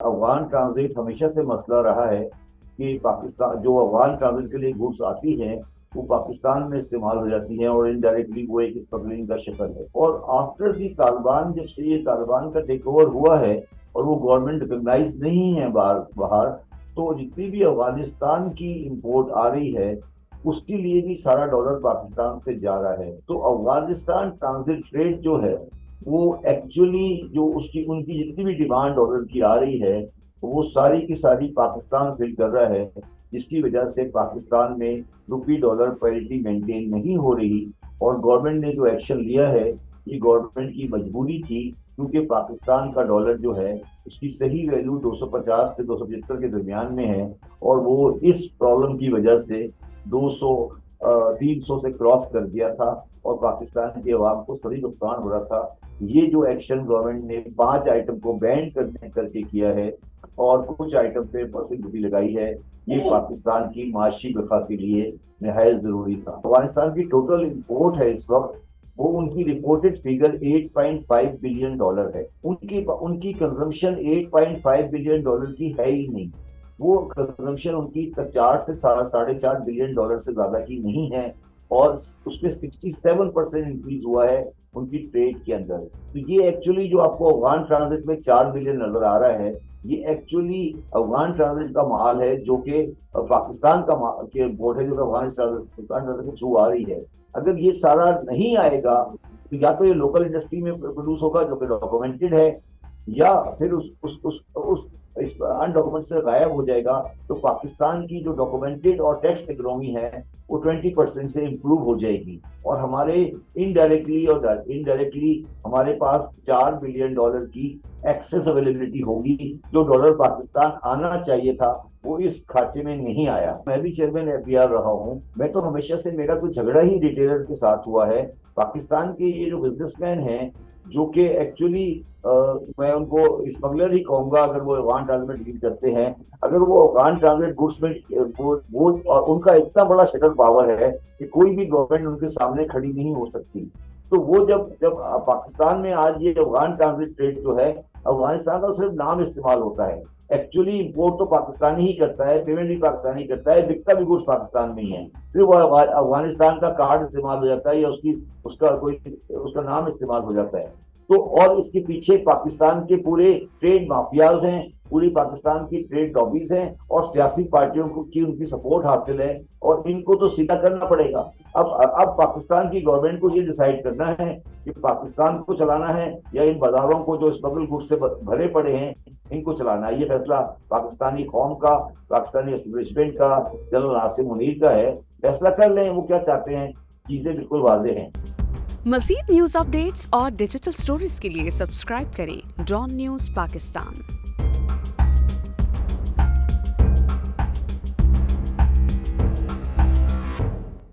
Afghan transit ہمیشہ سے مسئلہ رہا ہے کہ پاکستان جو افغان ٹرانزٹ کے لیے گڈس آتی ہیں وہ پاکستان میں استعمال ہو جاتی ہیں اور انڈائریکٹلی وہ ایک اسمگلنگ کا شکل ہے. اور آفٹر دی طالبان جب سے یہ طالبان کا ٹیک اوور ہوا ہے اور وہ گورنمنٹ ریکگنائز نہیں ہے باہر, تو جتنی بھی افغانستان کی امپورٹ آ رہی ہے اس کے لیے بھی سارا ڈالر پاکستان سے جا رہا ہے. تو افغانستان ٹرانزٹ ریٹ جو ہے وہ ایکچولی جو ان کی جتنی بھی ڈیمانڈ ڈالر کی آ رہی ہے وہ ساری کی ساری پاکستان فل کر رہا ہے, جس کی وجہ سے پاکستان میں روپی ڈالر پیرٹی مینٹین نہیں ہو رہی. اور گورنمنٹ نے جو ایکشن لیا ہے یہ گورنمنٹ کی مجبوری تھی, کیونکہ پاکستان کا ڈالر جو ہے اس کی صحیح ویلیو 250 سے 275 کے درمیان میں ہے, اور وہ اس پرابلم کی وجہ سے 300 سے کراس کر دیا تھا اور پاکستان کے عوام کو سڑی نقصان ہو رہا تھا. یہ جو ایکشن گورنمنٹ نے 5 آئٹم کو بین کر کے کیا ہے اور کچھ آئٹم پہ پرسنٹ ڈیوٹی لگائی ہے, یہ پاکستان کی معاشی بقا کے لیے نہایت ضروری تھا. افغانستان کی ٹوٹل امپورٹ ہے اس وقت, وہ ان کی رپورٹڈ فگر 8.5 بلین ڈالر ہے. ان کی کنزمپشن 8.5 بلین ڈالر کی ہے ہی نہیں. وہ کنزمپشن ان کی 4 سے 4.5 بلین ڈالر سے زیادہ کی نہیں ہے, اور اس پہ 67% انکریز ہوا ہے ان کی ٹریڈ کے اندر. تو یہ ایکچولی جو آپ کو افغان ٹرانزٹ میں 4 بلین نظر آ رہا ہے, یہ ایکچولی افغان ٹرانزٹ کا مال ہے جو کہ پاکستان کا امپورٹ ہے, جو کہ افغانستان کے تھرو آ رہی ہے. اگر یہ سارا نہیں آئے گا تو یا تو یہ لوکل انڈسٹری میں پروڈیوس ہوگا جو کہ ڈاکومنٹڈ ہے, یا پھر اس انڈاکومنٹ سے غائب ہو جائے گا. تو پاکستان کی جو ڈاکومنٹڈ اور ٹیکس اکنامی ہے وہ 20% سے امپروو ہو جائے گی, اور ہمارے انڈائریکٹلی ہمارے پاس 4 بلین ڈالر کی ایکسس اویلیبلٹی ہوگی. جو ڈالر پاکستان آنا چاہیے تھا وہ اس کھاچے میں نہیں آیا. میں بھی چیئرمین ایف بی آر رہا ہوں, میں تو ہمیشہ سے میرا کوئی جھگڑا ہی ریٹیلر کے ساتھ ہوا ہے. پاکستان کے یہ جو بزنس مین ہیں جو کہ ایکچولی میں ان کو اسمگلر ہی کہوں گا اگر وہ افغان ٹرانزٹ ڈیل کرتے ہیں, اگر وہ افغان ٹرانزٹ گڈس میں اور ان کا اتنا بڑا شٹل پاور ہے کہ کوئی بھی گورنمنٹ ان کے سامنے کھڑی نہیں ہو سکتی. تو وہ جب پاکستان میں آج یہ افغان ٹرانزٹ ٹریڈ جو ہے افغانستان کا صرف نام استعمال ہوتا ہے, ایکچولی امپورٹ تو پاکستانی ہی کرتا ہے, پیمنٹ بھی پاکستانی کرتا ہے, بکتا بھی گڈس پاکستان میں ہی ہے, صرف افغانستان کا کارڈ استعمال ہو جاتا ہے یا اس کا نام استعمال ہو جاتا ہے. تو اور اس کے پیچھے پاکستان کے پورے ٹریڈ مافیاز ہیں, پوری پاکستان کی ٹریڈ لابیز ہیں, اور سیاسی پارٹیوں کی ان کی سپورٹ حاصل ہے, اور ان کو تو سیدھا کرنا پڑے گا. اب پاکستان کی گورنمنٹ کو یہ ڈیسائیڈ کرنا ہے کہ پاکستان کو چلانا ہے یا ان بازاروں کو جو اسمگل گڈ سے بھرے پڑے ہیں ان کو چلانا ہے. یہ فیصلہ پاکستانی قوم کا, پاکستانی اسٹیبلشمنٹ کا, جنرل ناصر منیر کا ہے. فیصلہ کر لیں وہ کیا چاہتے ہیں, چیزیں بالکل واضح ہیں. مزید نیوز اپ ڈیٹس اور ڈیجیٹل سٹوریز کے لیے سبسکرائب کریں ڈان نیوز پاکستان.